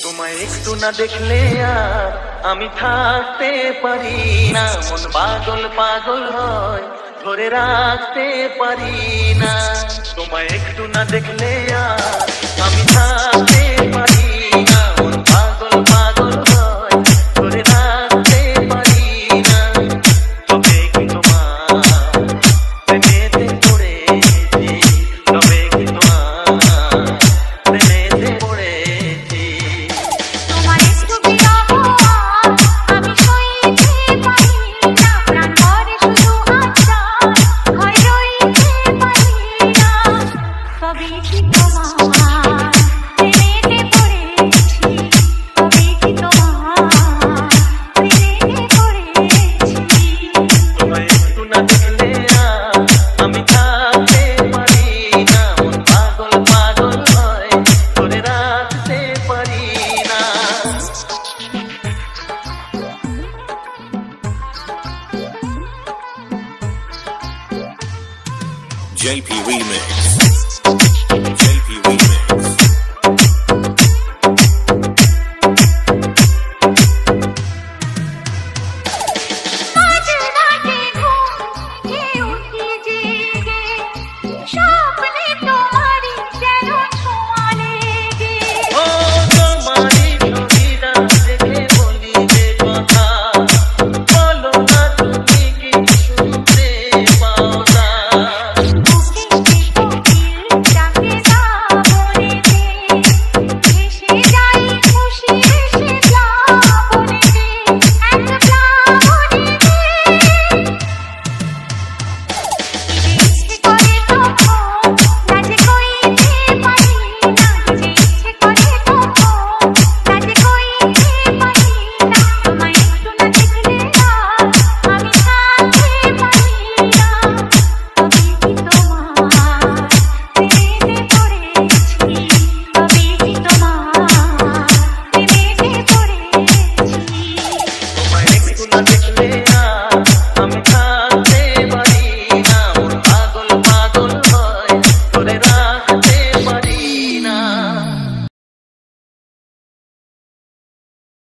তোমায় একটু না দেখলে আর আমি থাকতে পারি না, মন পাগল পাগল হয় ধরে রাখতে পারি না। তোমায় একটু না দেখলে আর আমি থাকতে পারি না, মন পাগল পাগল হয় ধরে রাখতে পারি না। তবে কি তোমার প্রেমেতে পড়েছি, তবে কি তোমার প্রেমেতে পড়েছি। তোমার একটু বিরহ আমি সইতে পারি না, প্রাণ ভরে শুধু আশা হয় রইতে পারি না। তবে কি তোমার প্রেমেতে পড়েছি, তবে কি তোমার প্রেমেতে পড়েছি। তোমায় একটু না দেখলে আর আমি থাকতে পারি না, মন পাগল পাগল হয় ধরে রাখতে পারি না। JP Remix.